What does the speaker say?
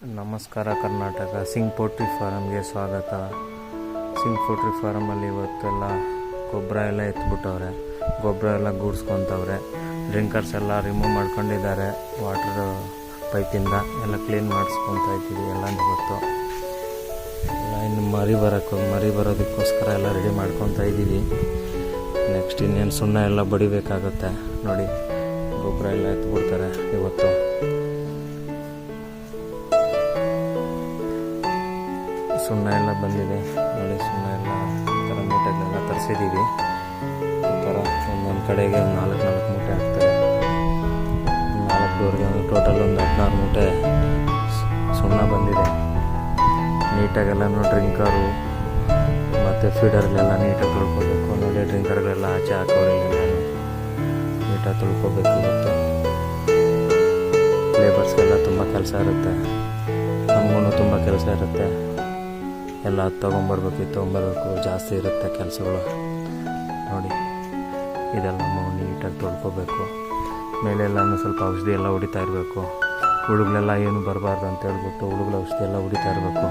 ನಮಸ್ಕಾರ ಕರ್ನಾಟಕ. ಸಿಂಗ್ ಪೋಲ್ಟ್ರಿ ಫಾರಮ್ಗೆ ಸ್ವಾಗತ. ಸಿಂಗ್ ಪೋಲ್ಟ್ರಿ ಫಾರಮಲ್ಲಿ ಇವತ್ತೆಲ್ಲ ಗೊಬ್ಬರ ಎಲ್ಲ ಎತ್ಬಿಟ್ಟವ್ರೆ, ಗೊಬ್ಬರ ಎಲ್ಲ ಗೂಡಿಸ್ಕೊತವ್ರೆ. ಡ್ರಿಂಕರ್ಸ್ ಎಲ್ಲ ರಿಮೂವ್ ಮಾಡ್ಕೊಂಡಿದ್ದಾರೆ. ವಾಟರ್ ಪೈಪಿಂದ ಎಲ್ಲ ಕ್ಲೀನ್ ಮಾಡಿಸ್ಕೊತಾ ಇದ್ದೀವಿ ಎಲ್ಲನೂ ಗೊತ್ತು. ಎಲ್ಲ ಇನ್ನು ಮರಿ ಬರೋದಕ್ಕೋಸ್ಕರ ಎಲ್ಲ ರೆಡಿ ಮಾಡ್ಕೊತಾ ಇದ್ದೀವಿ. ನೆಕ್ಸ್ಟ್ ಇನ್ನೇನು ಸುಣ್ಣ ಎಲ್ಲ ಬಡಿಬೇಕಾಗುತ್ತೆ ನೋಡಿ. ಗೊಬ್ಬರ ಎಲ್ಲ ಎತ್ಬಿಡ್ತಾರೆ ಇವತ್ತು. ಸುಣ್ಣ ಎಲ್ಲ ಬಂದಿದೆ ನೋಡಿ. ಸುಣ್ಣ ಎಲ್ಲ ಈ ಥರ ಮೂಟೆಗಳೆಲ್ಲ ತರಿಸಿದ್ದೀವಿ. ಈ ಥರ ಒಂದೊಂದು ಕಡೆಗೆ 4 ಮೂಟೆ ಆಗ್ತದೆ. 4 ಡೋರ್ಗೆ ಟೋಟಲ್ ಒಂದು 16 ಮೂಟೆ ಸುಣ್ಣ ಬಂದಿದೆ. ನೀಟಾಗೆಲ್ಲನೂ ಡ್ರಿಂಕರು ಮತ್ತು ಫೀಡರ್ಗಳೆಲ್ಲ ನೀಟಾಗಿ ತೊಳ್ಕೊಬೇಕು ನೋಡಿ. ಡ್ರಿಂಕರ್ಗಳೆಲ್ಲ ಆಚೆ ಹಾಕೋರಿಲ್ಲ, ನೀಟಾಗಿ ತೊಳ್ಕೊಬೇಕು. ಇವತ್ತು ಲೇಬರ್ಸ್ಗೆಲ್ಲ ತುಂಬ ಕೆಲಸ ಇರುತ್ತೆ, ನಮಗೂ ತುಂಬ ಕೆಲಸ ಇರುತ್ತೆ. ಎಲ್ಲ ತೊಗೊಂಬರ್ಬೇಕು, ಜಾಸ್ತಿ ಇರುತ್ತೆ ಕೆಲಸಗಳು ನೋಡಿ. ಇದೆಲ್ಲ ನಾವು ನೀಟಾಗಿ ತೊಳ್ಕೊಬೇಕು. ಮೇಲೆಲ್ಲನೂ ಸ್ವಲ್ಪ ಔಷಧಿ ಎಲ್ಲ ಹೊಡಿತಾ ಇರಬೇಕು. ಹುಳುಗಳೆಲ್ಲ ಏನು ಬರಬಾರ್ದು ಅಂತ ಹೇಳ್ಬಿಟ್ಟು ಹುಳುಗಳ ಔಷಧಿ ಎಲ್ಲ ಹೊಡಿತಾ ಇರಬೇಕು.